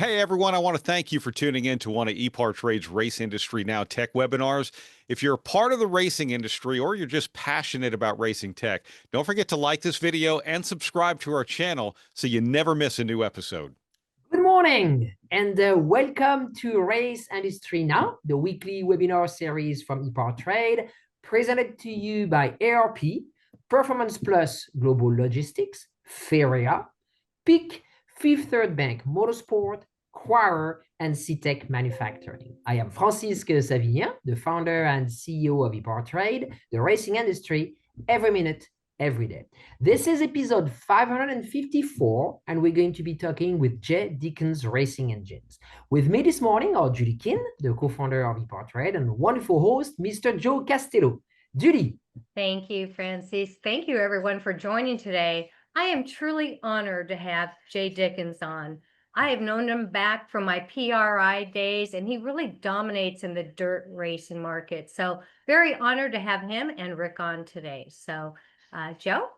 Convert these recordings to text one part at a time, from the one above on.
Hey everyone, I want to thank you for tuning in to one of EPARTRADE's Race Industry Now tech webinars. If you're a part of the racing industry or you're just passionate about racing tech, don't forget to like this video and subscribe to our channel so you never miss a new episode. Good morning and welcome to Race Industry Now, the weekly webinar series from EPARTRADE, presented to you by ARP, Performance Plus Global Logistics, Feria, PIC, Fifth Third Bank Motorsport, Quarer, and CTEC Manufacturing. I am Francisque Savignan, the founder and CEO of EPARTRADE, the racing industry, every minute, every day. This is episode 554, and we're going to be talking with Jay Dickens Racing Engines. With me this morning are Judy Kin, the co-founder of EPARTRADE, and wonderful host, Mr. Joe Castello. Judy. Thank you, Francis. Thank you, everyone, for joining today. I am truly honored to have Jay Dickens on. I have known him back from my PRI days, and he really dominates in the dirt racing market. So very honored to have him and Rick on today. So Joe?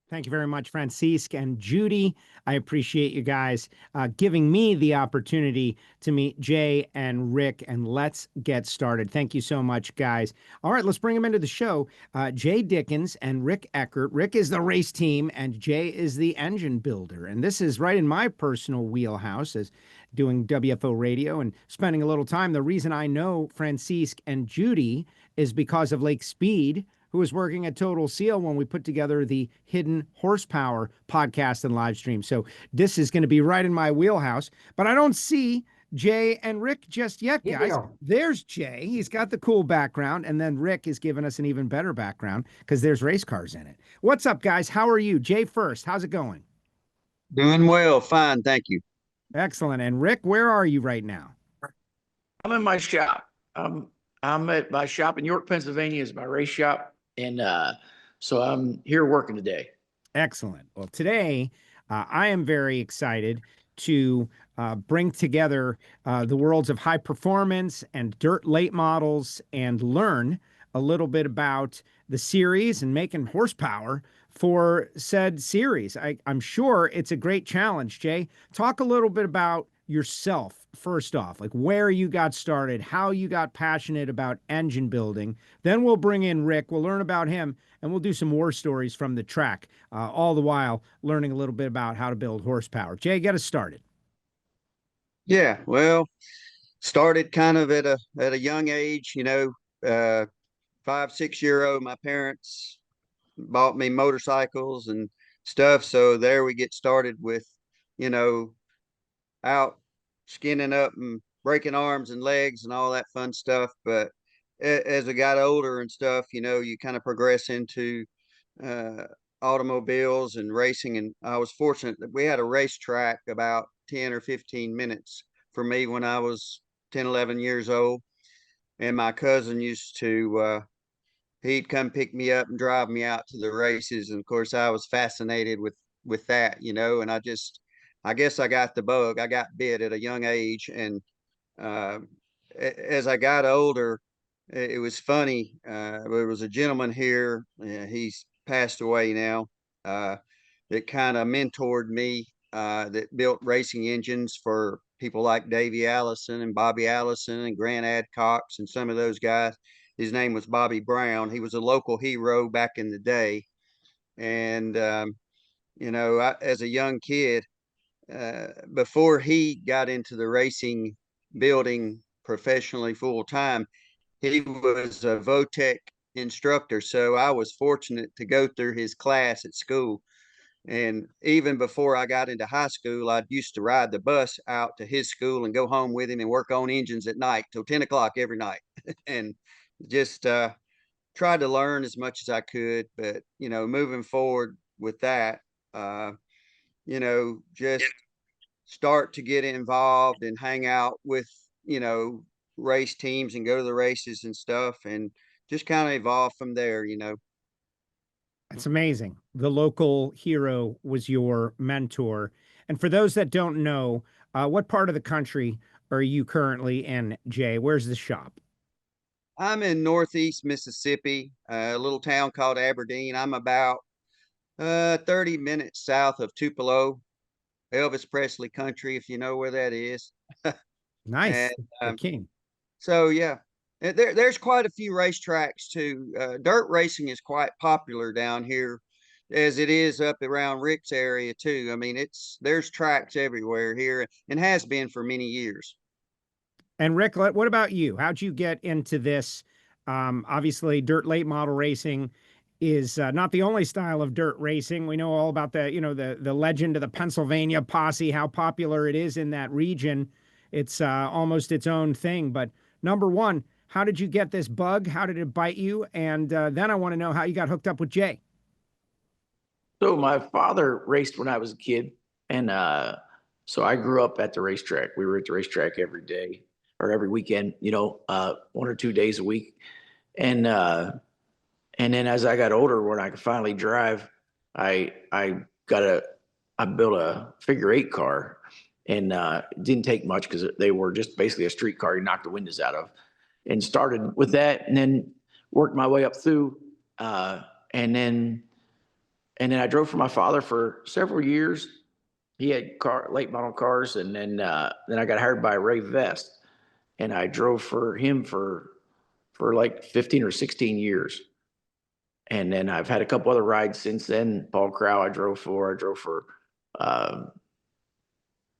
Thank you very much, Francisque and Judy. I appreciate you guys giving me the opportunity to meet Jay and Rick, and let's get started. Thank you so much, guys. All right, let's bring them into the show. Jay Dickens and Rick Eckert. Rick is the race team, and Jay is the engine builder. And this is right in my personal wheelhouse as doing WFO radio and spending a little time. The reason I know Francisque and Judy is because of Lake Speed, who was working at Total Seal when we put together the Hidden Horsepower podcast and live stream. So this is going to be right in my wheelhouse. But I don't see Jay and Rick just yet, guys. There's Jay. He's got the cool background. And then Rick is giving us an even better background because there's race cars in it. What's up, guys? How are you? Jay first. How's it going? Doing well. Fine. Thank you. Excellent. And Rick, where are you right now? I'm in my shop. I'm at my shop in York, Pennsylvania is my race shop. And so I'm here working today. Excellent. Well, today I am very excited to bring together the worlds of high performance and dirt late models and learn a little bit about the series and making horsepower for said series. I'm sure it's a great challenge. Jay, talk a little bit about yourself first off, like where you got started, how you got passionate about engine building. Then we'll bring in Rick, we'll learn about him, and we'll do some war stories from the track, all the while learning a little bit about how to build horsepower. Jay, get us started. Yeah, well, started kind of at a young age, 5-6-year-old. My parents bought me motorcycles and stuff. So there we get started with, out skinning up and breaking arms and legs and all that fun stuff. But as I got older and stuff, you kind of progress into automobiles and racing. And I was fortunate that we had a racetrack about 10 or 15 minutes for me when I was 10, 11 years old. And my cousin used to, he'd come pick me up and drive me out to the races. And of course, I was fascinated with that, and I guess I got the bug. I got bit at a young age. And as I got older, it was funny. There was a gentleman here, he's passed away now, that kind of mentored me, that built racing engines for people like Davey Allison and Bobby Allison and Grant Adcox and some of those guys. His name was Bobby Brown. He was a local hero back in the day. And, as a young kid, before he got into the racing building professionally full time, he was a VOTEC instructor. So I was fortunate to go through his class at school. And even before I got into high school, I used to ride the bus out to his school and go home with him and work on engines at night till 10 o'clock every night. And just tried to learn as much as I could. But, moving forward with that, just start to get involved and hang out with, race teams and go to the races and stuff, and just kind of evolve from there. It's amazing. The local hero was your mentor. And for those that don't know, what part of the country are you currently in, Jay? Where's the shop? I'm in Northeast Mississippi, a little town called Aberdeen. I'm about 30 minutes south of Tupelo. Elvis Presley country, if you know where that is. Nice. And The king. so, yeah, there's quite a few racetracks too. Dirt racing is quite popular down here, as it is up around Rick's area too. I mean, there's tracks everywhere here, and has been for many years. And Rick, what about you? How'd you get into this? Obviously, dirt late model racing is not the only style of dirt racing. We know all about the legend of the Pennsylvania posse, how popular it is in that region. It's almost its own thing. But number one, how did you get this bug? How did it bite you? And then I want to know how you got hooked up with Jay. So my father raced when I was a kid, and so I grew up at the racetrack. We were at the racetrack every day or every weekend, 1 or 2 days a week. And then as I got older, when I could finally drive, I built a figure-8 car, and it didn't take much because they were just basically a street car you knocked the windows out of, and started with that, and then worked my way up through, and then I drove for my father for several years. He had late model cars, and then I got hired by Ray Vest, and I drove for him for like 15 or 16 years. And then I've had a couple other rides since then. Paul Crow I drove for.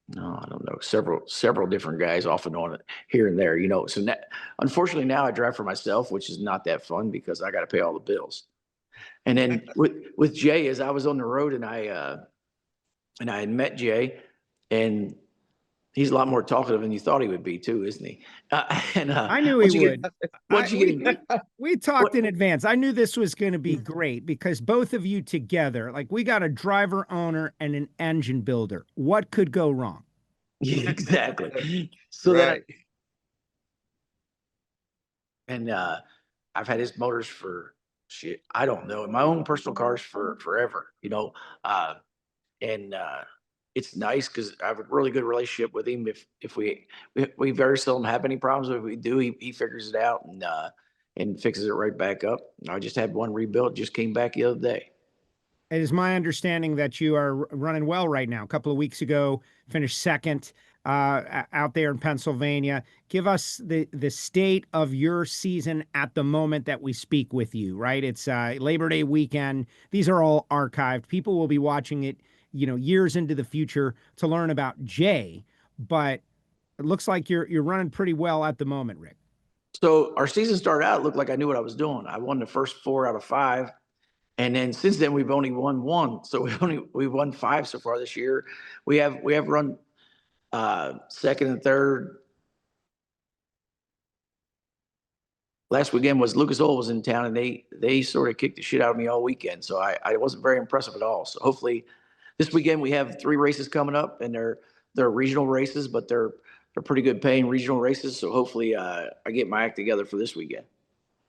No, I don't know, several different guys off and on here and there, So now, unfortunately now I drive for myself, which is not that fun because I got to pay all the bills. And then with Jay, as I was on the road and I had met Jay, and he's a lot more talkative than you thought he would be too, isn't he? I knew he would. We talked in advance. I knew this was going to be great because both of you together, like we got a driver owner and an engine builder. What could go wrong? Yeah, exactly. So Right. I've had his motors for shit, I don't know, my own personal cars for forever, and it's nice because I have a really good relationship with him. If we very seldom have any problems. If we do, he figures it out and fixes it right back up. I just had one rebuilt, just came back the other day. It is my understanding that you are running well right now. A couple of weeks ago, finished second out there in Pennsylvania. Give us the state of your season at the moment that we speak with you, right? It's Labor Day weekend. These are all archived. People will be watching it, years into the future to learn about Jay, but it looks like you're running pretty well at the moment, Rick. So our season started out, it looked like I knew what I was doing. I won the first 4 out of 5. And then since then we've only won 1. So we've won 5 so far this year. We have run second and third. Last weekend was Lucas Oil was in town, and they sort of kicked the shit out of me all weekend. So I wasn't very impressive at all. So hopefully this weekend we have 3 races coming up, and they're regional races, but they're pretty good paying regional races. So hopefully I get my act together for this weekend.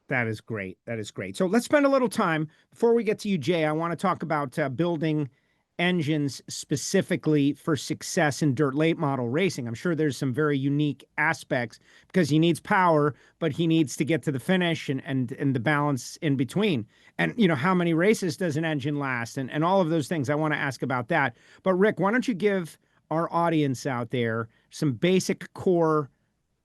That is great. That is great. So let's spend a little time before we get to you, Jay. I want to talk about building engines specifically for success in dirt late model racing. I'm sure there's some very unique aspects because he needs power, but he needs to get to the finish and the balance in between. And, how many races does an engine last and all of those things. I want to ask about that. But Rick, why don't you give our audience out there some basic core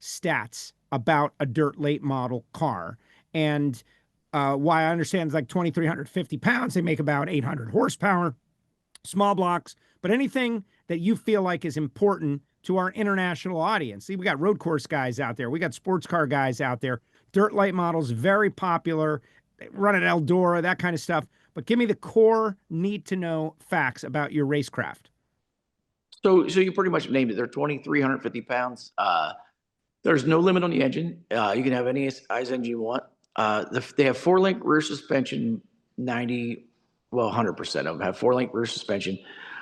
stats about a dirt late model car? And why I understand it's like 2,350 pounds. They make about 800 horsepower, small blocks, but anything that you feel like is important to our international audience. See, we got road course guys out there. We got sports car guys out there. Dirt late models, very popular. They run at Eldora, that kind of stuff. But give me the core need to know facts about your racecraft. So you pretty much named it. They're 2,350 pounds. There's no limit on the engine. You can have any size engine you want. They have 4-link rear suspension. 100% of them have 4-link rear suspension.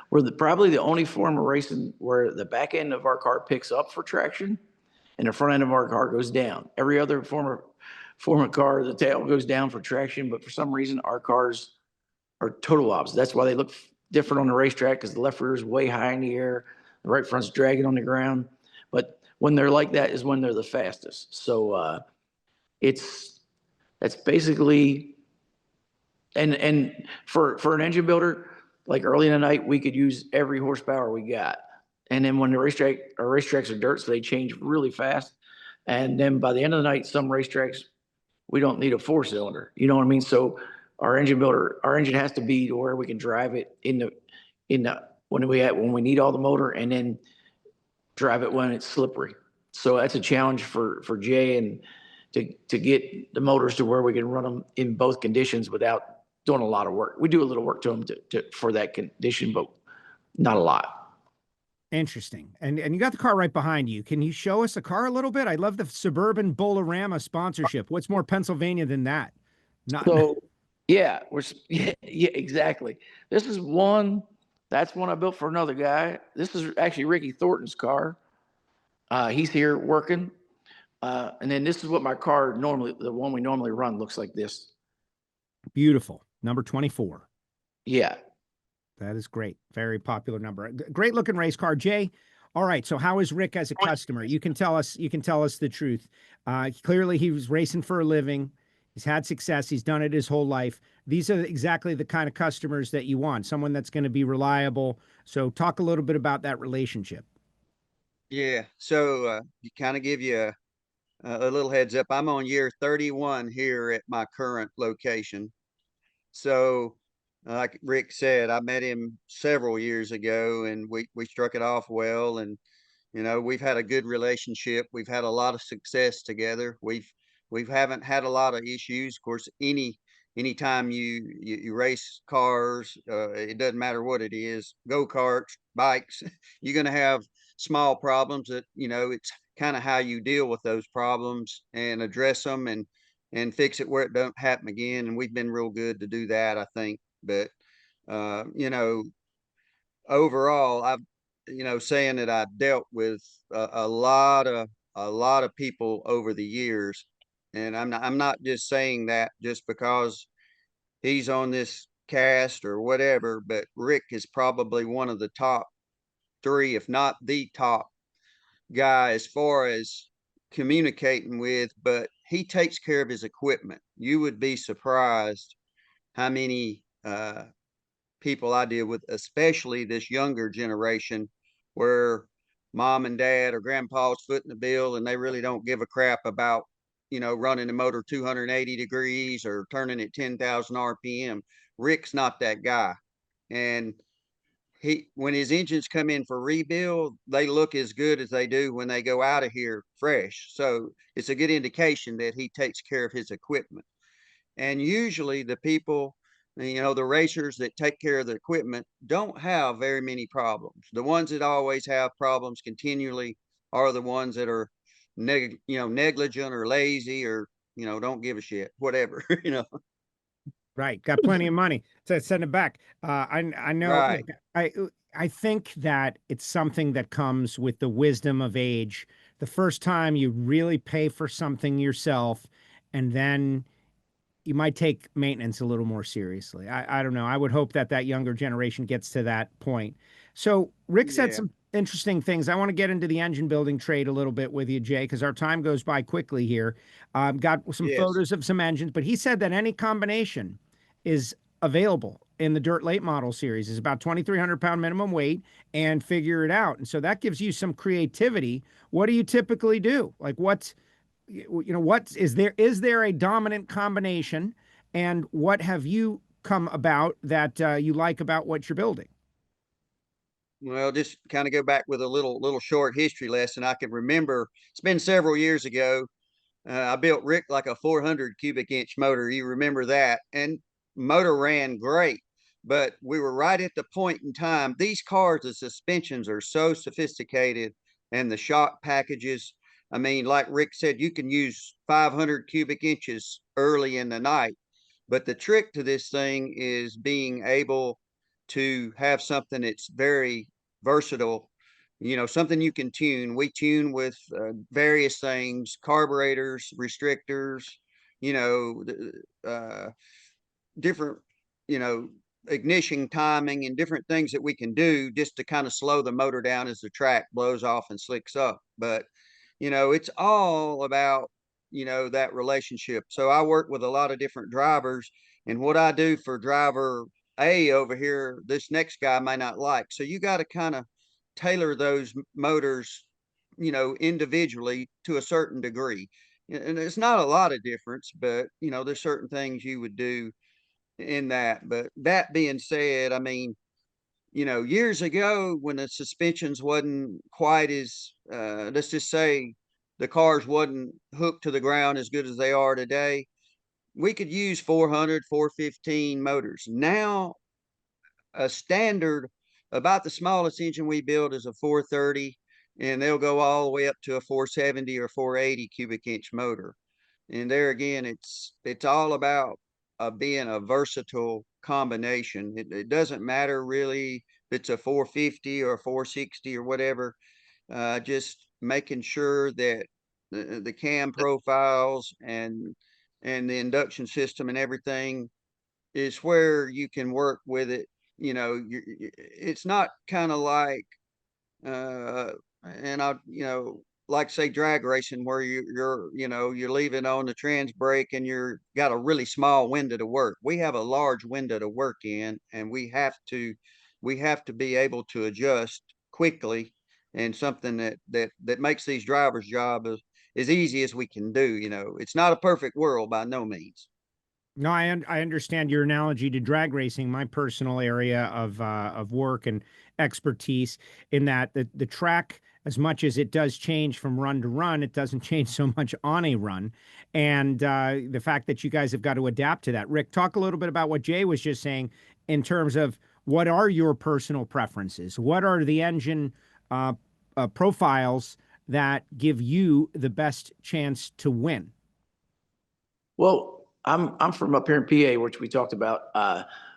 We're probably the only form of racing where the back end of our car picks up for traction and the front end of our car goes down. Every other form of car, the tail goes down for traction, but for some reason our cars are total opposite. That's why they look different on the racetrack, because the left rear is way high in the air, the right front's dragging on the ground. But when they're like that is when they're the fastest. So that's basically, and for an engine builder, like early in the night, we could use every horsepower we got. And then when our racetracks are dirt, so they change really fast. And then by the end of the night, some racetracks, we don't need a 4-cylinder. You know what I mean? So our engine has to be to where we can drive it when we need all the motor, and then drive it when it's slippery. So that's a challenge for Jay, and to get the motors to where we can run them in both conditions without doing a lot of work. We do a little work to them for that condition, but not a lot. Interesting. And you got the car right behind you. Can you show us the car a little bit? I love the Suburban Bolorama sponsorship. What's more Pennsylvania than that? So yeah, yeah, exactly. That's one I built for another guy. This is actually Ricky Thornton's car. He's here working. And then this is what my car the one we normally run, looks like this. Beautiful. Number 24. Yeah. That is great. Very popular number. Great looking race car. Jay, all right. So how is Rick as a customer? You can tell us the truth. Clearly he was racing for a living. He's had success. He's done it his whole life. These are exactly the kind of customers that you want, someone that's going to be reliable. So talk a little bit about that relationship. Yeah. So you kind of give you a little heads up. I'm on year 31 here at my current location. So like Rick said, I met him several years ago, and we struck it off well. And, you know, we've had a good relationship. We've had a lot of success together. We haven't had a lot of issues. Of course, anytime you race cars, it doesn't matter what it is, go-karts, bikes, you're going to have small problems that, you know, it's kind of how you deal with those problems and address them and fix it where it don't happen again. And we've been real good to do that, I think. But you know, overall, saying that I've dealt with a lot of people over the years, and I'm not just saying that just because he's on this cast or whatever, but Rick is probably one of the top 3, if not the top guy as far as communicating with, but he takes care of his equipment. You would be surprised how many people I deal with, especially this younger generation, where mom and dad or grandpa's footing the bill and they really don't give a crap about, you know, running the motor 280 degrees or turning at 10,000 RPM. Rick's not that guy. And when his engines come in for rebuild, they look as good as they do when they go out of here fresh. So it's a good indication that he takes care of his equipment. And usually the people, you know, the racers that take care of the equipment don't have very many problems. The ones that always have problems continually are the ones that are negligent or lazy or, you know, don't give a shit, whatever, you know. Right. Got plenty of money to send it back. I know. Right. Look, I think that it's something that comes with the wisdom of age. The first time you really pay for something yourself, and then you might take maintenance a little more seriously. I don't know. I would hope that younger generation gets to that point. So Rick said Yeah. some interesting things. I want to get into the engine building trade a little bit with you, Jay, because our time goes by quickly here. Got some Yes. photos of some engines, but he said that any combination is available in the dirt late model series. Is about 2,300 pound minimum weight, and figure it out. And so that gives you some creativity. What do you typically do? Like what is there a dominant combination, and what have you come about that you like about what you're building? Well, just kind of go back with a little short history lesson. I can remember it's been several years ago. I built Rick like a 400 cubic inch motor. You remember that? And motor ran great, but we were right at the point in time. These cars, the suspensions are so sophisticated, and the shock packages. I mean, like Rick said, you can use 500 cubic inches early in the night. But the trick to this thing is being able to have something that's very versatile, you know, something you can tune. We tune with various things, carburetors, restrictors, you know, different, you know, ignition timing and different things that we can do just to kind of slow the motor down as the track blows off and slicks up. But, you know, it's all about, you know, that relationship. So I work with a lot of different drivers, and what I do for driver A over here, this next guy may not like. So you got to kind of tailor those motors, individually to a certain degree. And it's not a lot of difference, but there's certain things you would do in that. But that being said, I mean, years ago when the suspensions wasn't quite as, let's just say the cars wasn't hooked to the ground as good as they are today, we could use 400, 415 motors. Now, a standard, about the smallest engine we build is a 430, and they'll go all the way up to a 470 or 480 cubic inch motor. And there again, it's all about being a versatile combination. It doesn't matter really if it's a 450 or a 460 or whatever. Just making sure that the cam profiles and the induction system and everything is where you can work with it. It's not kind of like uh and I like say drag racing where you're leaving on the trans brake and you're got a really small window to work. We have a large window to work in, and we have to be able to adjust quickly, and something that makes these drivers job as easy as we can do. It's not a perfect world by no means. No, I understand your analogy to drag racing, my personal area of work and expertise, in that the track, as much as it does change from run to run, it doesn't change so much on a run. And the fact that you guys have got to adapt to that. Rick, talk a little bit about what Jay was just saying in terms of what are your personal preferences? What are the engine profiles that give you the best chance to win? Well, I'm from up here in PA, which we talked about.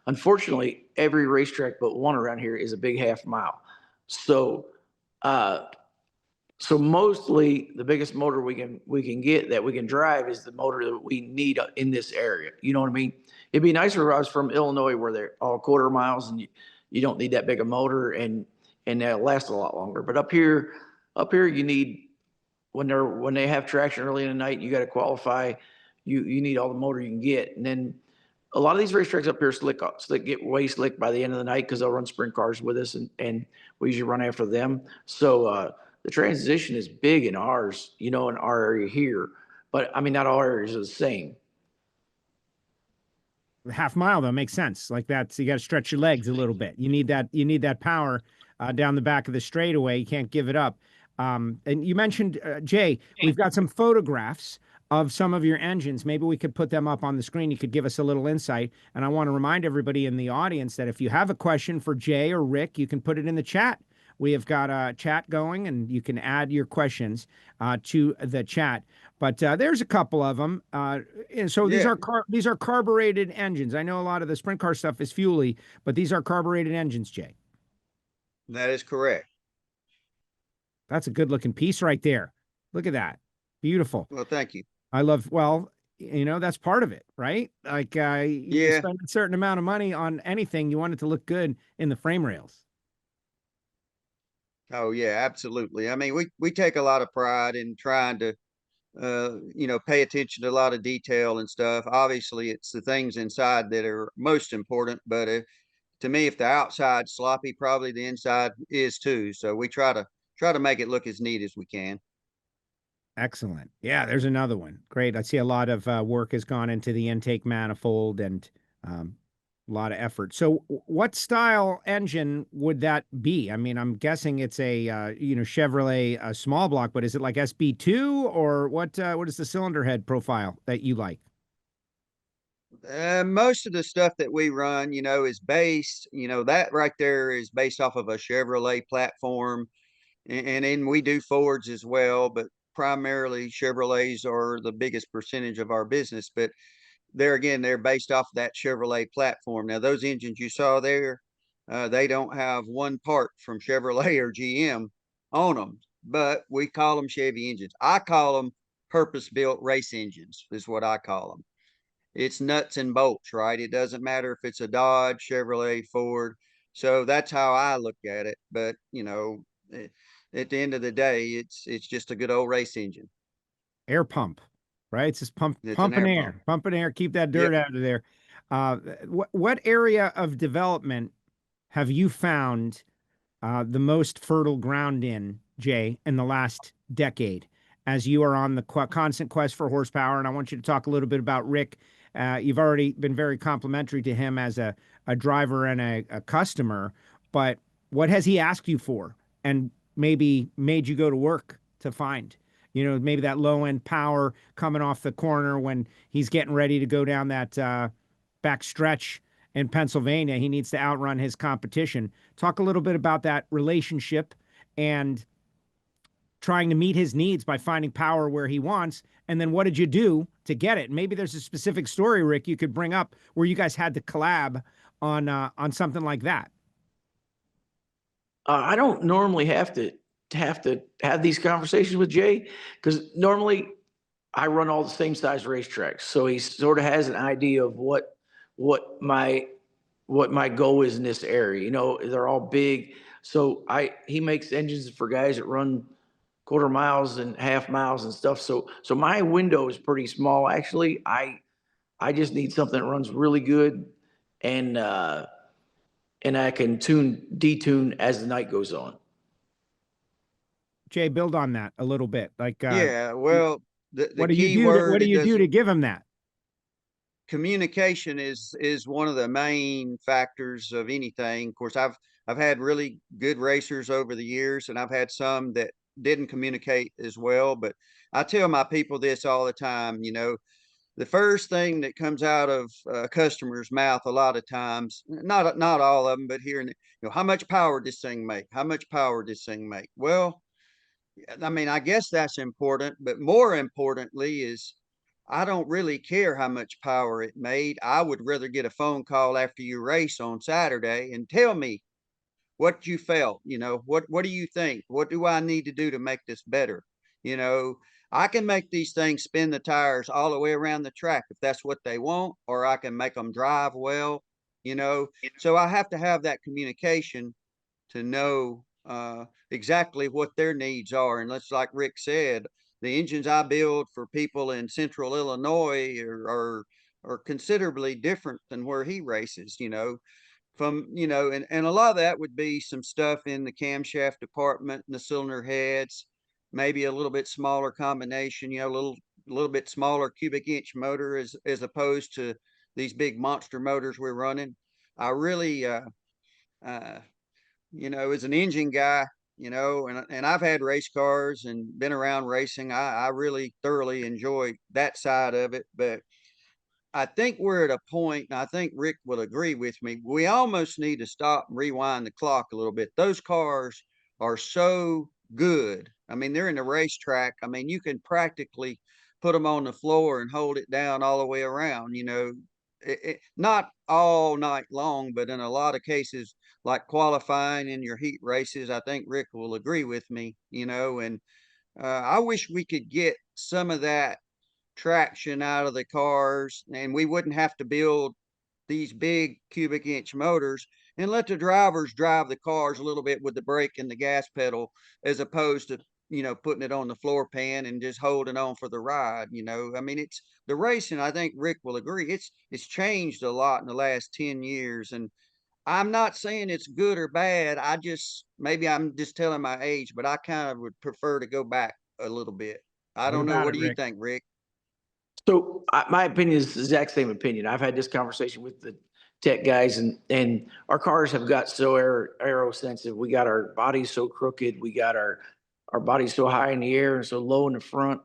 Unfortunately, every racetrack but one around here is a big half mile. So, uh, so mostly the biggest motor we can get that we can drive is the motor that we need in this area. You know what I mean? It'd be nicer if I was from Illinois, where they're all quarter miles and you don't need that big a motor, and they'll last a lot longer. But up here you need, when they have traction early in the night, you got to qualify. You need all the motor you can get, and then a lot of these racetracks up here get way slick by the end of the night, because they'll run sprint cars with us, and we usually run after them. So the transition is big in ours, in our area here. But I mean, not all areas are the same. The half mile though makes sense. Like that, so you got to stretch your legs a little bit. You need that power down the back of the straightaway. You can't give it up. And you mentioned Jay, we've got some photographs of some of your engines. Maybe we could put them up on the screen. You could give us a little insight. And I want to remind everybody in the audience that if you have a question for Jay or Rick, you can put it in the chat. We have got a chat going, and you can add your questions to the chat. But there's a couple of them. So these Yeah. are carbureted engines. I know a lot of the sprint car stuff is fuely, but these are carbureted engines, Jay. That is correct. That's a good looking piece right there. Look at that. Beautiful. Well, thank you. I love, well, that's part of it, right? Like you Yeah. spend a certain amount of money on anything, you want it to look good in the frame rails. Oh yeah, absolutely. I mean, we take a lot of pride in trying to pay attention to a lot of detail and stuff. Obviously, it's the things inside that are most important, but to me, if the outside's sloppy, probably the inside is too. So we try to make it look as neat as we can. Excellent. Yeah, there's another one. Great. I see a lot of work has gone into the intake manifold, and a lot of effort. So what style engine would that be? I mean, I'm guessing it's a Chevrolet small block, but is it like SB2, or what is the cylinder head profile that you like? Most of the stuff that we run, is based, that right there is based off of a Chevrolet platform. And then we do Fords as well, but primarily Chevrolets are the biggest percentage of our business. But there again, they're based off that Chevrolet platform. Now, those engines you saw there, they don't have one part from Chevrolet or GM on them, but we call them Chevy engines. I call them purpose-built race engines, is what I call them. It's nuts and bolts, right? It doesn't matter if it's a Dodge, Chevrolet, Ford. So that's how I look at it. But at the end of the day, it's just a good old race engine. Air pump, right? It's just It's an air pump. pumping air, keep that dirt Yep. out of there. What area of development have you found the most fertile ground in, Jay, in the last decade, as you are on the constant quest for horsepower? And I want you to talk a little bit about Rick. You've already been very complimentary to him as a driver and a customer, but what has he asked you for and maybe made you go to work to find? You know, maybe that low end power coming off the corner when he's getting ready to go down that back stretch in Pennsylvania. He needs to outrun his competition. Talk a little bit about that relationship and trying to meet his needs by finding power where he wants. And then what did you do to get it? Maybe there's a specific story, Rick, you could bring up where you guys had to collab on something like that. I don't normally have to have these conversations with Jay, because normally I run all the same size racetracks. So he sort of has an idea of what my goal is in this area. You know, they're all big. So he makes engines for guys that run quarter miles and half miles and stuff. So my window is pretty small. Actually, I just need something that runs really good, and I can detune as the night goes on. Jay, build on that a little bit. Like, Yeah, well, the what do you key do? word, What do it you do to doesn't- give him that? communication is one of the main factors of anything. Of course, I've had really good racers over the years, and I've had some that didn't communicate as well. But I tell my people this all the time. You know, the first thing that comes out of a customer's mouth a lot of times, not all of them, but here and there, you know, how much power does this thing make? How much power does this thing make? Well, I mean, I guess that's important, but more importantly is I don't really care how much power it made. I would rather get a phone call after you race on Saturday and tell me what you felt. You know, what do you think? What do I need to do to make this better? You know, I can make these things spin the tires all the way around the track if that's what they want, or I can make them drive well, you know. So I have to have that communication to know exactly what their needs are. And let's, like Rick said, the engines I build for people in central Illinois are considerably different than where he races, you know. From, you know, and a lot of that would be some stuff in the camshaft department and the cylinder heads, maybe a little bit smaller combination, you know, a little bit smaller cubic inch motor as opposed to these big monster motors we're running. I really you know, as an engine guy, you know, and I've had race cars and been around racing. I really thoroughly enjoy that side of it. But I think we're at a point, and I think Rick will agree with me, we almost need to stop and rewind the clock a little bit. Those cars are so good. I mean, they're in the racetrack. I mean, you can practically put them on the floor and hold it down all the way around, you know, not all night long, but in a lot of cases, like qualifying in your heat races, I think Rick will agree with me, you know, and I wish we could get some of that traction out of the cars, and we wouldn't have to build these big cubic inch motors and let the drivers drive the cars a little bit with the brake and the gas pedal, as opposed to, you know, putting it on the floor pan and just holding on for the ride. You know, I mean, it's the racing, I think Rick will agree, it's changed a lot in the last 10 years. And I'm not saying it's good or bad. I just, maybe I'm just telling my age, but I kind of would prefer to go back a little bit. I What don't know. about What it, do you Rick? think, Rick? So my opinion is the exact same opinion. I've had this conversation with the tech guys, and our cars have got so aero sensitive. We got our bodies so crooked. We got our bodies so high in the air and so low in the front.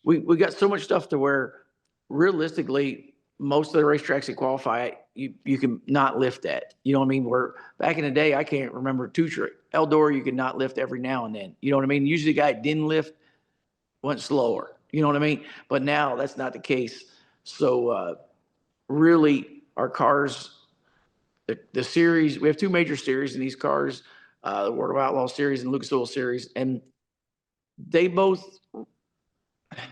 We got so much stuff to where realistically, most of the racetracks that qualify, you can not lift that. You know what I mean? Where back in the day, I can't remember Eldora, you could not lift every now and then. You know what I mean? Usually the guy that didn't lift went slower. You know what I mean? But now that's not the case. So really, our cars, the series, we have two major series in these cars, the World of Outlaw series and Lucas Oil series, and they both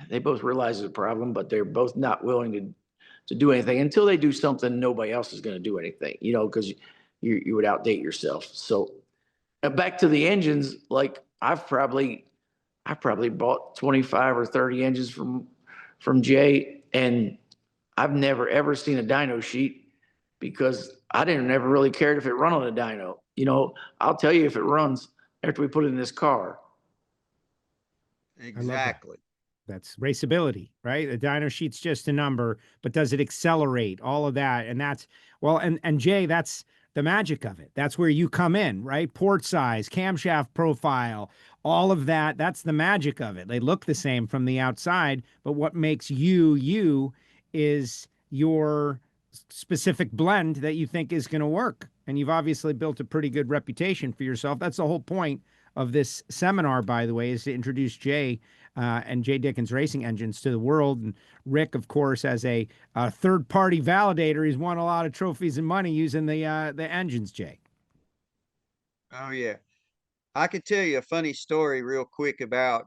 realize it's a problem, but they're both not willing to do anything until they do something nobody else is going to do anything, you know, because you would outdate yourself. So back to the engines, like I've probably bought 25 or 30 engines from Jay, and I've never ever seen a dyno sheet because I didn't never really cared if it run on a dyno. You know, I'll tell you if it runs after we put it in this car. I love that. Exactly. That's raceability, right? The dyno sheet's just a number, but does it accelerate? All of that. And that's, well, and Jay, that's the magic of it. That's where you come in, right? Port size, camshaft profile, all of that. That's the magic of it. They look the same from the outside, but what makes you, you is your specific blend that you think is going to work. And you've obviously built a pretty good reputation for yourself. That's the whole point of this seminar, by the way, is to introduce Jay and Jay Dickens Racing Engines to the world. And Rick, of course, as a third-party validator, he's won a lot of trophies and money using the engines, Jay. Oh yeah. I could tell you a funny story real quick about,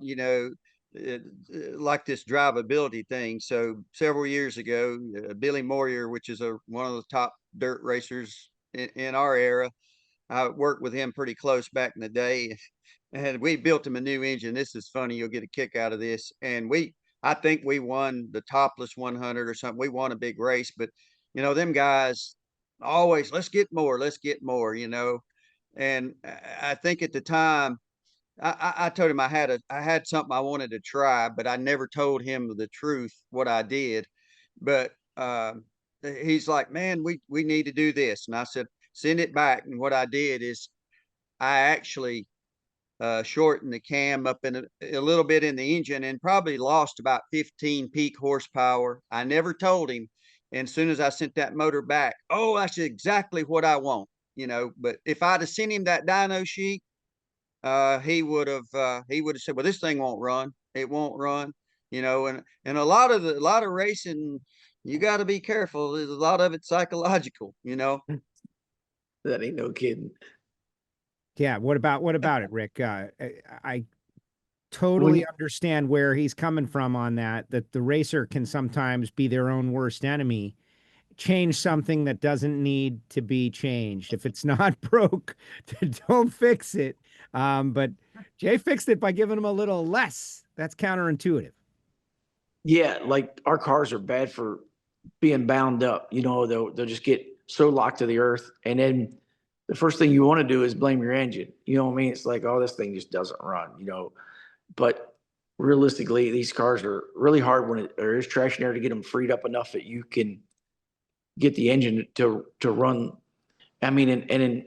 like this drivability thing. So several years ago, Billy Moyer, which is one of the top dirt racers in our era, I worked with him pretty close back in the day, and we built him a new engine. This is funny. You'll get a kick out of this. And I think we won the Topless 100 or something. We won a big race, but them guys always, let's get more, And I think at the time, I told him I had something I wanted to try, but I never told him the truth, what I did. But he's like, man, we need to do this. And I said, send it back. And what I did is I actually shortened the cam up in a little bit in the engine and probably lost about 15 peak horsepower. I never told him. And as soon as I sent that motor back, oh, that's exactly what I want, But if I'd have sent him that dyno sheet, he would have said, well, this thing won't run. It won't run, and a lot of racing, you got to be careful. There's a lot of it psychological, That ain't no kidding. Yeah. What about it, Rick? I totally understand where he's coming from on that the racer can sometimes be their own worst enemy. Change something that doesn't need to be changed. If it's not broke, then don't fix it. But Jay fixed it by giving him a little less. That's counterintuitive. Yeah, like our cars are bad for being bound up. They'll just get so locked to the earth, and then the first thing you want to do is blame your engine. You know what I mean? It's like, oh, this thing just doesn't run. But realistically, these cars are really hard when there is traction there to get them freed up enough that you can get the engine to run. I mean, and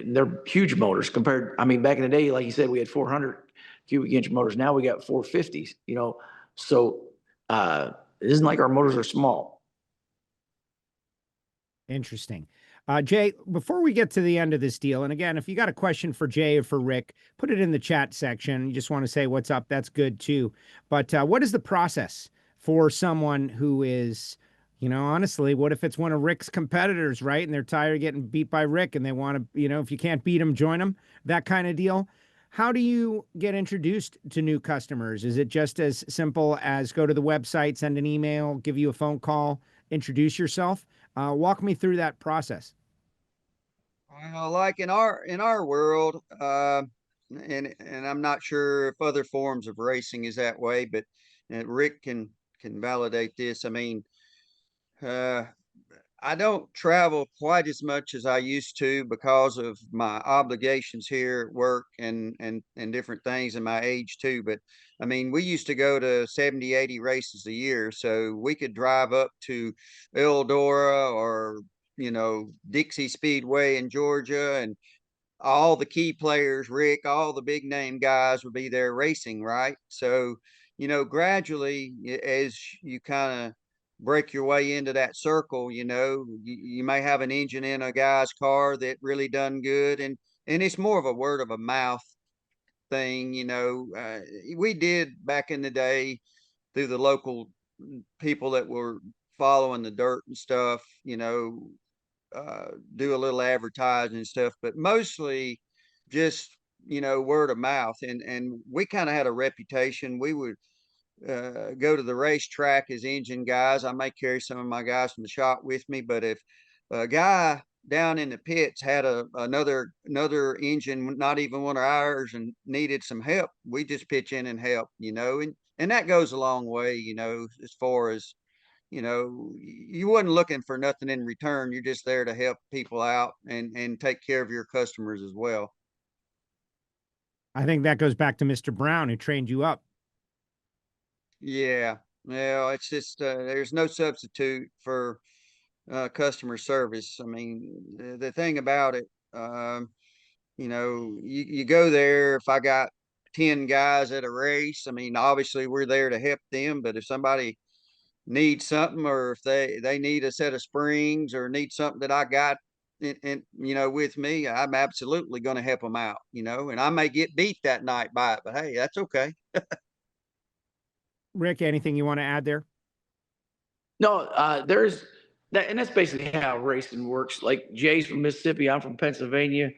they're huge motors compared. I mean, back in the day, like you said, we had 400 cubic inch motors. Now we got 450s. So it isn't like our motors are small. Interesting. Jay, before we get to the end of this deal, and again, if you got a question for Jay or for Rick, put it in the chat section. You just want to say what's up, that's good too. But what is the process for someone who is, honestly, what if it's one of Rick's competitors, right? And they're tired of getting beat by Rick and they want to, if you can't beat him, join him, that kind of deal. How do you get introduced to new customers? Is it just as simple as go to the website, send an email, give you a phone call, introduce yourself? Walk me through that process. Well, like in our world, and I'm not sure if other forms of racing is that way, but Rick can validate this. I mean, I don't travel quite as much as I used to because of my obligations here at work and different things and my age too. But I mean, we used to go to 70, 80 races a year. So we could drive up to Eldora or, Dixie Speedway in Georgia, and all the key players, Rick, all the big name guys would be there racing, right? So, gradually as you kind of break your way into that circle, you may have an engine in a guy's car that really done good, and it's more of a word of a mouth thing. We did back in the day through the local people that were following the dirt and stuff, do a little advertising and stuff, but mostly just word of mouth. And we kind of had a reputation. We would go to the racetrack as engine guys. I may carry some of my guys from the shop with me, but if a guy down in the pits had another engine, not even one of ours, and needed some help, we just pitch in and help, and that goes a long way, as far as you know, you wasn't looking for nothing in return. You're just there to help people out and take care of your customers as well. I think that goes back to Mr. Brown, who trained you up. Yeah. Well, it's just, there's no substitute for customer service. I mean, the thing about it, you know, you go there. If I got 10 guys at a race, I mean, obviously we're there to help them, but if somebody needs something, or if they need a set of springs or need something that I got you know, with me, I'm absolutely going to help them out, you know, and I may get beat that night by it, but hey, that's okay. Rick, anything you want to add there? No, there's that, and that's basically how racing works. Like Jay's from Mississippi, I'm from Pennsylvania.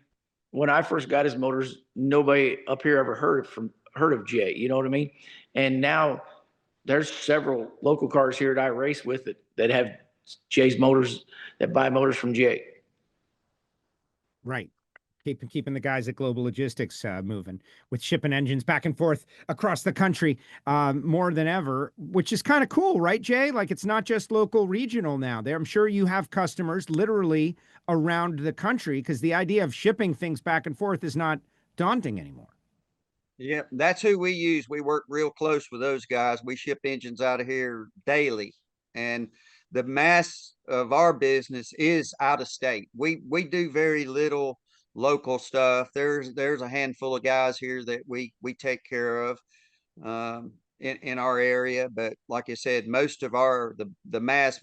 When I first got his motors, nobody up here ever heard of Jay. You know what I mean? And now there's several local cars here that I race with that have Jay's motors, that buy motors from Jay. Right. Keeping the guys at Global Logistics moving with shipping engines back and forth across the country more than ever, which is kind of cool, right, Jay? Like, it's not just local, regional now. There, I'm sure you have customers literally around the country, because the idea of shipping things back and forth is not daunting anymore. Yeah, that's who we use. We work real close with those guys. We ship engines out of here daily, and the mass of our business is out of state. We do very little local stuff. There's a handful of guys here that we take care of in our area, but like I said, most of the mass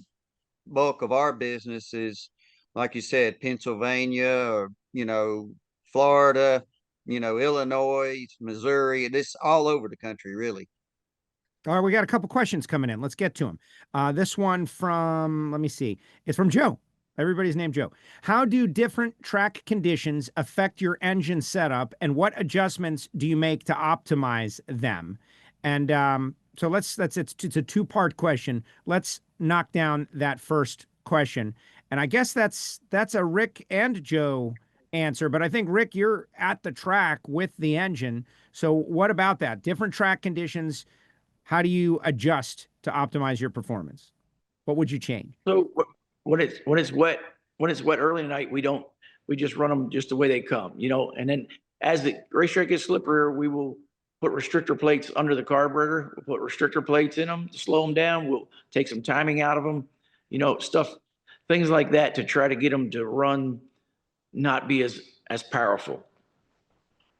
bulk of our business is, like you said, Pennsylvania, or, you know, Florida, you know, Illinois, Missouri, and it's all over the country, really. All right, we got a couple questions coming in. Let's get to them. This one from, let me see. It's from Joe. Everybody's named Joe. How do different track conditions affect your engine setup, and what adjustments do you make to optimize them? And so it's a two-part question. Let's knock down that first question. And I guess that's a Rick and Joe answer, but I think, Rick, you're at the track with the engine. So what about that? Different track conditions, how do you adjust to optimize your performance? What would you change? So when it's wet early in the night, we just run them just the way they come, you know. And then as the racetrack gets slipperier, we will put restrictor plates under the carburetor. We'll put restrictor plates in them to slow them down. We'll take some timing out of them, you know, things like that, to try to get them to run, not be as powerful.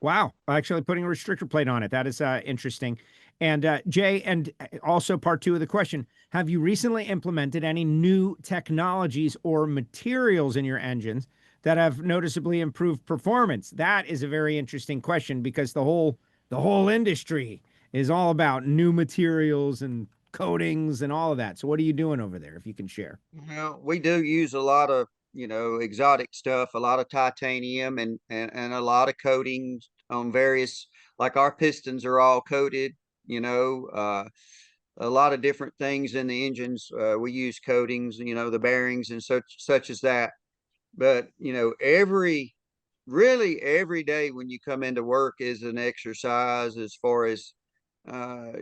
Wow. Actually putting a restrictor plate on it. That is interesting. And Jay, and also part two of the question, have you recently implemented any new technologies or materials in your engines that have noticeably improved performance? That is a very interesting question, because the whole industry is all about new materials and coatings and all of that. So what are you doing over there, if you can share? Well, we do use a lot of, you know, exotic stuff, a lot of titanium and a lot of coatings on various, like our pistons are all coated, you know, a lot of different things in the engines. We use coatings, you know, the bearings and such as that. But, you know, really every day when you come into work is an exercise, as far as, uh,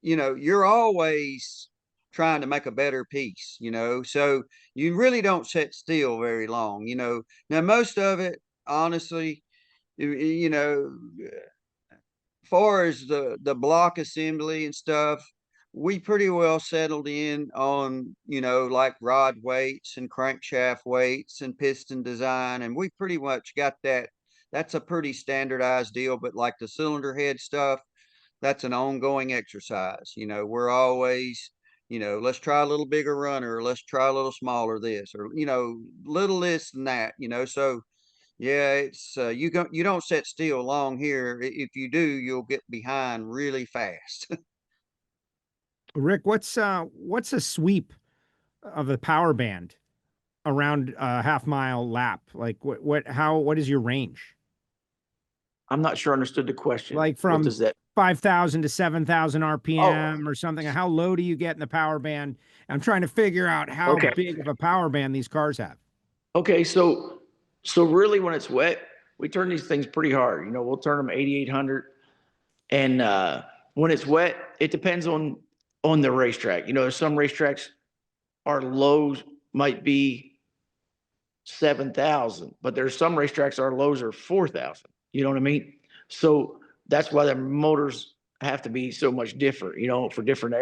you know, you're always trying to make a better piece, you know, so you really don't sit still very long, you know. Now, most of it, honestly, you know, far as the block assembly and stuff, we pretty well settled in on, you know, like rod weights and crankshaft weights and piston design, and we pretty much got that. That's a pretty standardized deal. But like the cylinder head stuff, that's an ongoing exercise. You know, we're always, you know, let's try a little bigger runner, or let's try a little smaller this, or, you know, little this and that, you know. So yeah, it's you don't sit still long here. If you do, you'll get behind really fast. Rick, what's a sweep of a power band around a half-mile lap? Like what is your range? I'm not sure I understood the question. Like What from does that? 5,000 to 7,000 Oh, RPM or something? How low do you get in the power band? I'm trying to figure out how okay. big of a power band these cars have. Okay, so really when it's wet, we turn these things pretty hard. You know, we'll turn them 8,800. And when it's wet, it depends on on the racetrack. You know, some racetracks, our lows might be 7,000, but there's some racetracks our lows are 4,000. You know what I mean? So that's why the motors have to be so much different, you know, for different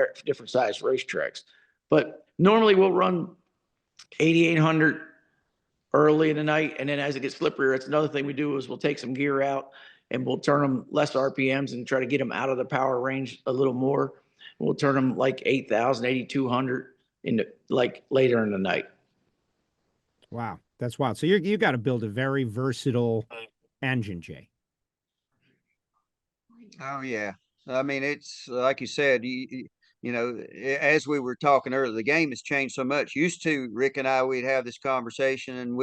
size racetracks. But normally we'll run 8,800 early in the night, and then as it gets slipperier, it's another thing we do is we'll take some gear out and we'll turn them less RPMs and try to get them out of the power range a little more. We'll turn them like 8,000, 8,200 in the, like later in the night. Wow, that's wild. So you got to build a very versatile engine, Jay. Oh yeah. I mean, it's like you said, you know, as we were talking earlier, the game has changed so much. Used to, Rick and I, we'd have this conversation and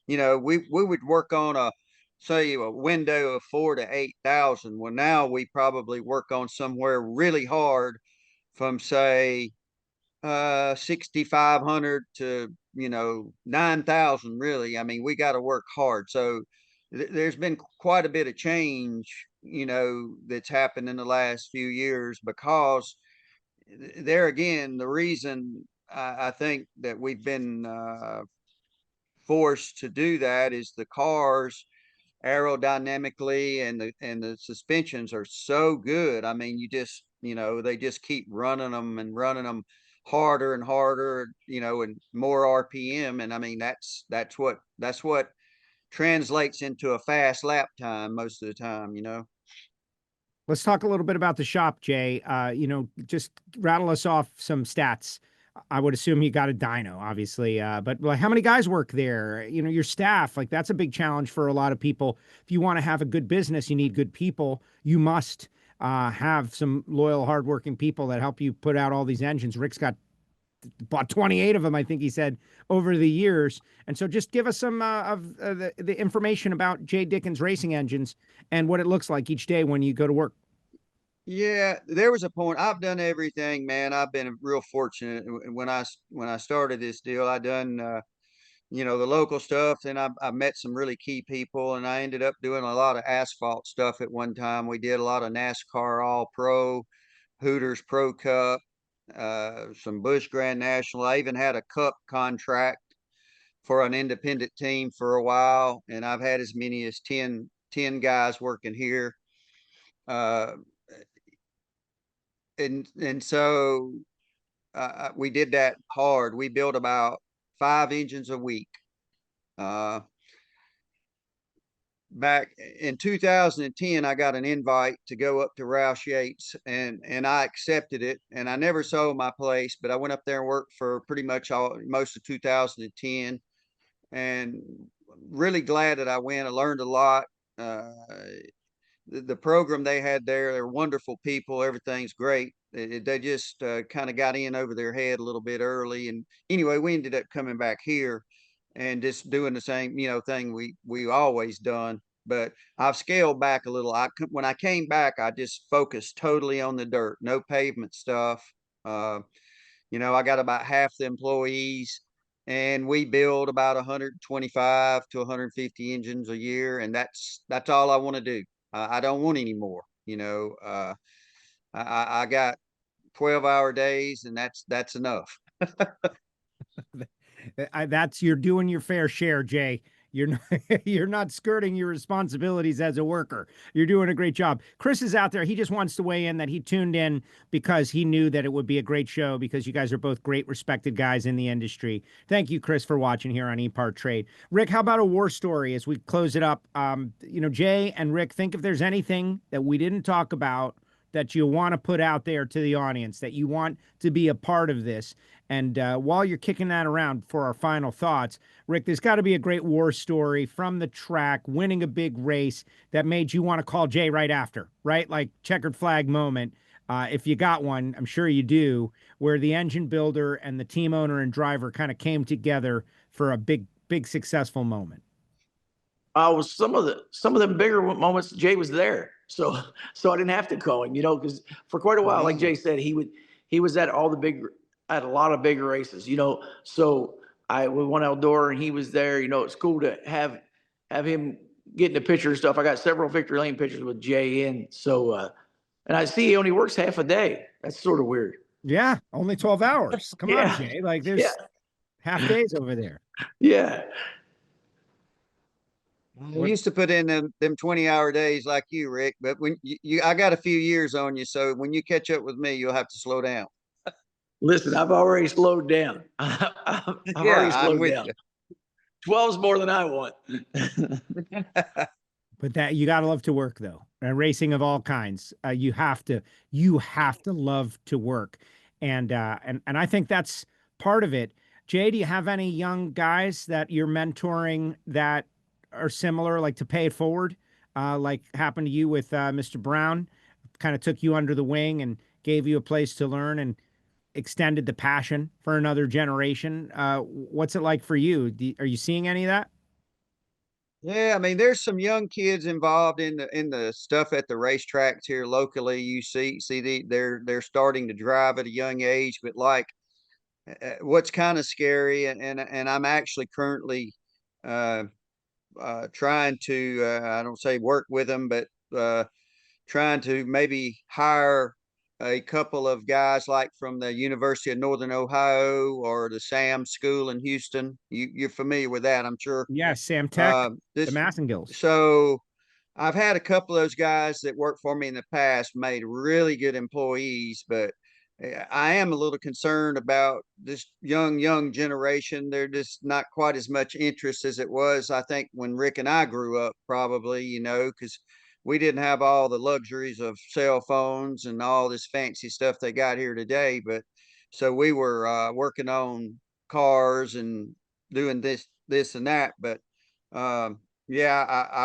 you know, we would work on say a window of 4,000 to 8,000. Well, now we probably work on somewhere really hard from say 6,500 to, you know, 9,000 really. I mean, we got to work hard. So there's been quite a bit of change, you know, that's happened in the last few years, because there again, the reason I think that we've been forced to do that is the cars aerodynamically and the suspensions are so good. I mean, you know, they just keep running them harder and harder, you know, and more RPM. And I mean, that's what translates into a fast lap time most of the time, you know. Let's talk a little bit about the shop, Jay. You know, just rattle us off some stats. I would assume you got a dyno, obviously, but like, how many guys work there? You know, your staff, like that's a big challenge for a lot of people. If you want to have a good business, you need good people. You must have some loyal, hardworking people that help you put out all these engines. Rick's bought 28 of them, I think he said, over the years. And so just give us some of the information about Jay Dickens Racing Engines and what it looks like each day when you go to work. Yeah, there was a point. I've done everything, man. I've been real fortunate. When I started this deal, I done you know, the local stuff. Then I met some really key people, and I ended up doing a lot of asphalt stuff at one time. We did a lot of NASCAR All Pro, Hooters Pro Cup, some Busch Grand National. I even had a cup contract for an independent team for a while, and I've had as many as 10 guys working here. And so we did that hard. We built about 5 engines a week. Back in 2010, I got an invite to go up to Roush Yates, and I accepted it. And I never sold my place, but I went up there and worked for pretty much most of 2010, and really glad that I went. I learned a lot. The program they had there, they're wonderful people. Everything's great. They just kind of got in over their head a little bit early. And anyway, we ended up coming back here and just doing the same, you know, thing we always done. But I've scaled back a little. When I came back, I just focused totally on the dirt, no pavement stuff. You know, I got about half the employees, and we build about 125 to 150 engines a year, and that's all I want to do. I don't want any more. You know, I got 12-hour days, and that's enough. That's you're doing your fair share, Jay. You're not, you're not skirting your responsibilities as a worker. You're doing a great job. Chris is out there. He just wants to weigh in that he tuned in because he knew that it would be a great show because you guys are both great, respected guys in the industry. Thank you, Chris, for watching here on EPARTRADE. Rick, how about a war story as we close it up? You know, Jay and Rick, think if there's anything that we didn't talk about that you want to put out there to the audience, that you want to be a part of this. And while you're kicking that around for our final thoughts, Rick, there's got to be a great war story from the track, winning a big race that made you want to call Jay right after, right? Like checkered flag moment. If you got one, I'm sure you do, where the engine builder and the team owner and driver kind of came together for a big successful moment. Was some of the bigger moments. Jay was there, so I didn't have to call him, you know, because for quite a while, like Jay said, he was at at a lot of big races, you know. So we won Eldora, and he was there. You know, it's cool to have him getting the picture and stuff. I got several Victory Lane pictures with Jay in. So and I see he only works half a day. That's sort of weird. Yeah, only 12 hours. Come on, Yeah. Jay. Like there's Yeah. half days over there. Yeah. I used to put in them 20-hour days like you, Rick, but when I got a few years on you, so when you catch up with me, you'll have to slow down. Listen, I've already slowed down. I've already I'm slowed with down. 12's more than I want. you. But that you gotta love to work though. Racing of all kinds. You have to love to work. And I think that's part of it. Jay, do you have any young guys that you're mentoring that are similar, like to pay it forward? Like happened to you with Mr. Brown, kind of took you under the wing and gave you a place to learn and extended the passion for another generation. What's it like for you? Are you seeing any of that? Yeah, I mean, there's some young kids involved in the stuff at the racetracks here locally. You they're starting to drive at a young age, but like what's kind of scary, and I'm actually currently uh, trying to I don't say work with them, but trying to maybe hire a couple of guys like from the University of Northern Ohio or the Sam School in Houston. You're familiar with that, I'm sure. Yes, Sam Tech, the This Massengills. so I've had a couple of those guys that worked for me in the past made really good employees, but I am a little concerned about this young generation. They're just not quite as much interest as it was, I think, when Rick and I grew up, probably, because we didn't have all the luxuries of cell phones and all this fancy stuff they got here today. But so we were working on cars and doing this and that. But yeah,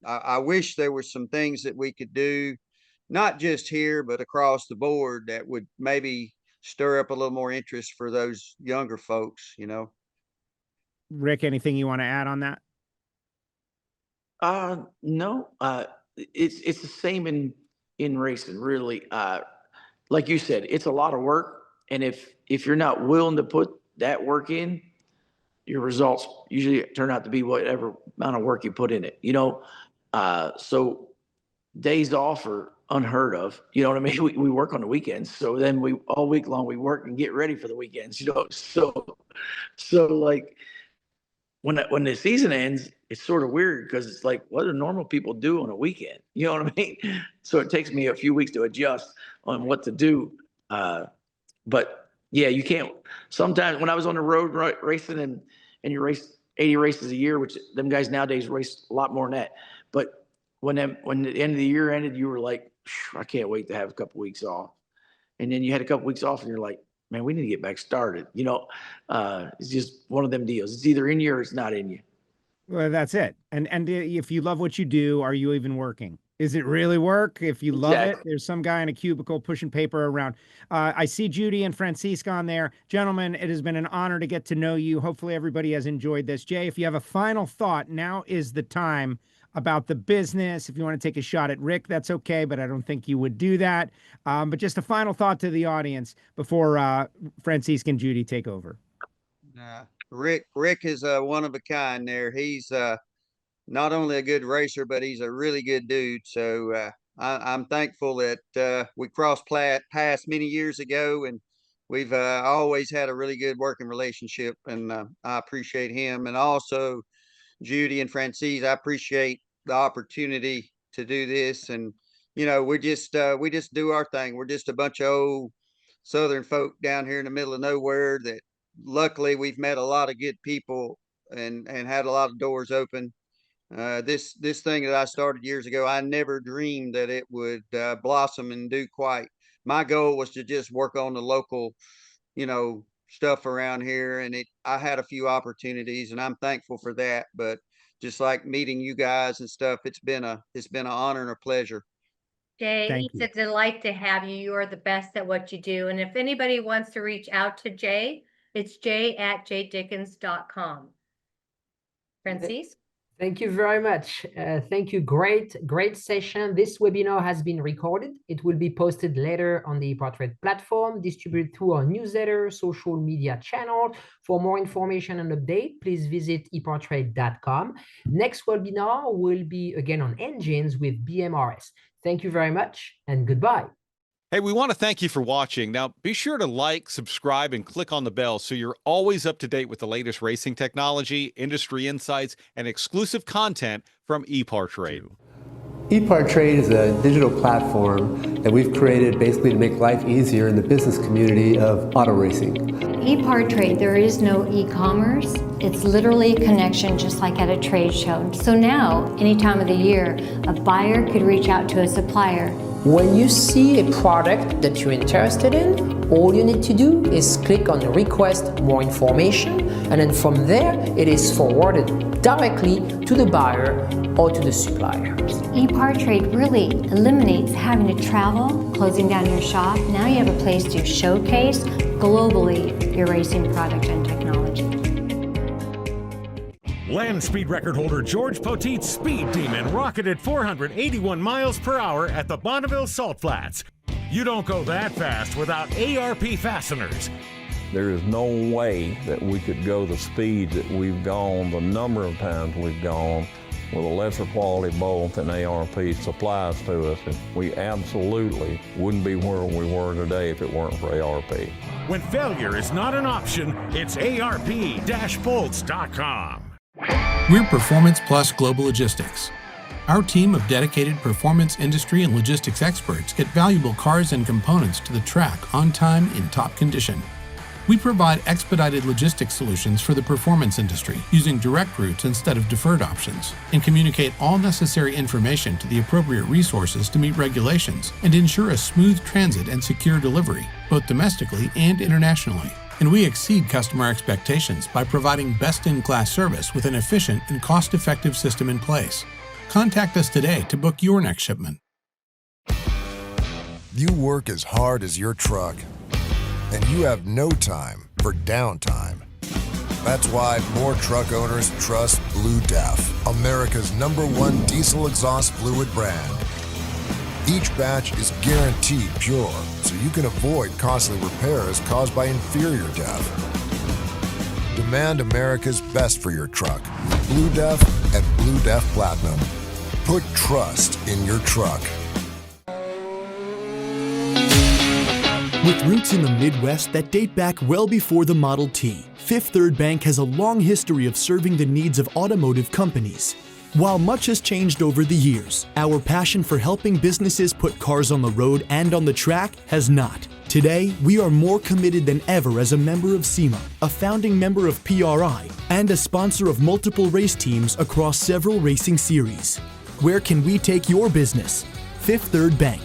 I wish there were some things that we could do, not just here, but across the board that would maybe stir up a little more interest for those younger folks. Rick, anything you want to add on that? No. It's the same in racing, really. Like you said, it's a lot of work, and if you're not willing to put that work in, your results usually turn out to be whatever amount of work you put in it. So days off are unheard of. You know what I mean? We work on the weekends, so then we all week long we work and get ready for the weekends. So like when the season ends, it's sort of weird because it's like, what do normal people do on a weekend? You know what I mean? So it takes me a few weeks to adjust on what to do. But yeah, you can't. Sometimes when I was on the road racing and you race 80 races a year, which them guys nowadays race a lot more than that. But when the end of the year ended, you were like, I can't wait to have a couple weeks off. And then you had a couple weeks off and you're like, man, we need to get back started. It's just one of them deals. It's either in you or it's not in you. Well, that's it. And if you love what you do, are you even working? Is it really work? If you love it, there's some guy in a cubicle pushing paper around. I see Judy and Francisca on there. Gentlemen, it has been an honor to get to know you. Hopefully everybody has enjoyed this. Jay, if you have a final thought, now is the time about the business. If you want to take a shot at Rick, that's okay, but I don't think you would do that. But just a final thought to the audience before Francisca and Judy take over. Rick is one of a kind there. He's not only a good racer, but he's a really good dude. So I'm thankful that we crossed paths many years ago, and we've always had a really good working relationship. And I appreciate him, and also Judy and Francis. I appreciate the opportunity to do this, and we just do our thing. We're just a bunch of old Southern folk down here in the middle of nowhere that luckily we've met a lot of good people and had a lot of doors open. This thing that I started years ago, I never dreamed that it would blossom and do quite. My goal was to just work on the local, stuff around here, and I had a few opportunities, and I'm thankful for that. But just like meeting you guys and stuff, it's been an honor and a pleasure. Jay, it's a delight to have you. You are the best at what you do. And if anybody wants to reach out to Jay, it's jay@jdickens.com. Francis? Thank you very much. Thank you. Great session. This webinar has been recorded. It will be posted later on the EPARTRADE platform, distributed through our newsletter, social media channel. For more information and update, please visit epartrade.com. Next webinar will be again on engines with BMRS. Thank you very much and goodbye. Hey, we want to thank you for watching. Now, be sure to like, subscribe, and click on the bell so you're always up to date with the latest racing technology, industry insights, and exclusive content from EPARTRADE. EPARTRADE is a digital platform that we've created basically to make life easier in the business community of auto racing. EPARTRADE, there is no e-commerce. It's literally a connection just like at a trade show. So now, any time of the year, a buyer could reach out to a supplier. When you see a product that you're interested in, all you need to do is click on request more information, and then from there it is forwarded directly to the buyer or to the supplier. EPARTRADE really eliminates having to travel, closing down your shop. Now you have a place to showcase globally your racing product and technology. Land speed record holder George Poteet's Speed Demon rocketed 481 miles per hour at the Bonneville Salt Flats. You don't go that fast without ARP fasteners. There is no way that we could go the speed that we've gone, the number of times we've gone, with a lesser quality bolt than ARP supplies to us. And we absolutely wouldn't be where we were today if it weren't for ARP. When failure is not an option, it's ARP-bolts.com. We're Performance Plus Global Logistics. Our team of dedicated performance industry and logistics experts get valuable cars and components to the track on time in top condition. We provide expedited logistics solutions for the performance industry using direct routes instead of deferred options, and communicate all necessary information to the appropriate resources to meet regulations and ensure a smooth transit and secure delivery, both domestically and internationally. And we exceed customer expectations by providing best-in-class service with an efficient and cost-effective system in place. Contact us today to book your next shipment. You work as hard as your truck, and you have no time for downtime. That's why more truck owners trust Blue Def, America's #1 diesel exhaust fluid brand. Each batch is guaranteed pure, so you can avoid costly repairs caused by inferior DEF. Demand America's best for your truck. Blue Def and Blue Def Platinum. Put trust in your truck. With roots in the Midwest that date back well before the Model T, Fifth Third Bank has a long history of serving the needs of automotive companies. While much has changed over the years, our passion for helping businesses put cars on the road and on the track has not. Today, we are more committed than ever as a member of SEMA, a founding member of PRI, and a sponsor of multiple race teams across several racing series. Where can we take your business? Fifth Third Bank.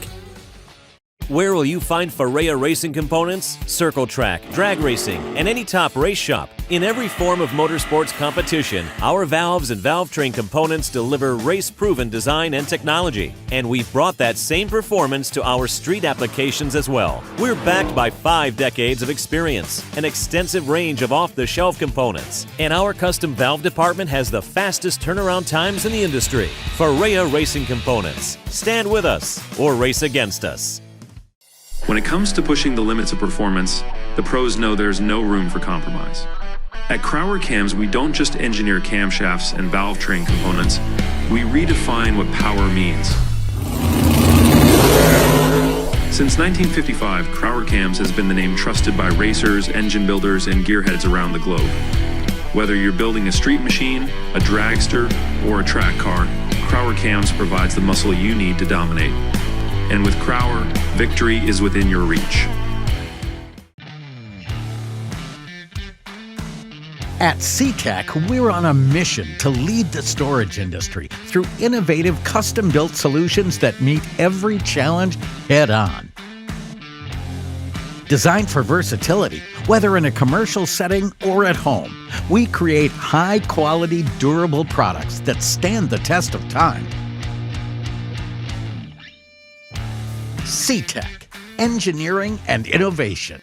Where will you find Ferrea Racing components? Circle Track, drag racing, and any top race shop. In every form of motorsports competition, our valves and valve train components deliver race-proven design and technology. And we've brought that same performance to our street applications as well. We're backed by 5 decades of experience, an extensive range of off-the-shelf components, and our custom valve department has the fastest turnaround times in the industry. Ferrea Racing components. Stand with us or race against us. When it comes to pushing the limits of performance, the pros know there's no room for compromise. At Crowder Cams, we don't just engineer camshafts and valve train components, we redefine what power means. Since 1955, Crowder Cams has been the name trusted by racers, engine builders, and gearheads around the globe. Whether you're building a street machine, a dragster, or a track car, Crowder Cams provides the muscle you need to dominate. And with Crowder, victory is within your reach. At SeaTech, we're on a mission to lead the storage industry through innovative custom-built solutions that meet every challenge head-on. Designed for versatility, whether in a commercial setting or at home, we create high-quality, durable products that stand the test of time. SeaTech, engineering and innovation.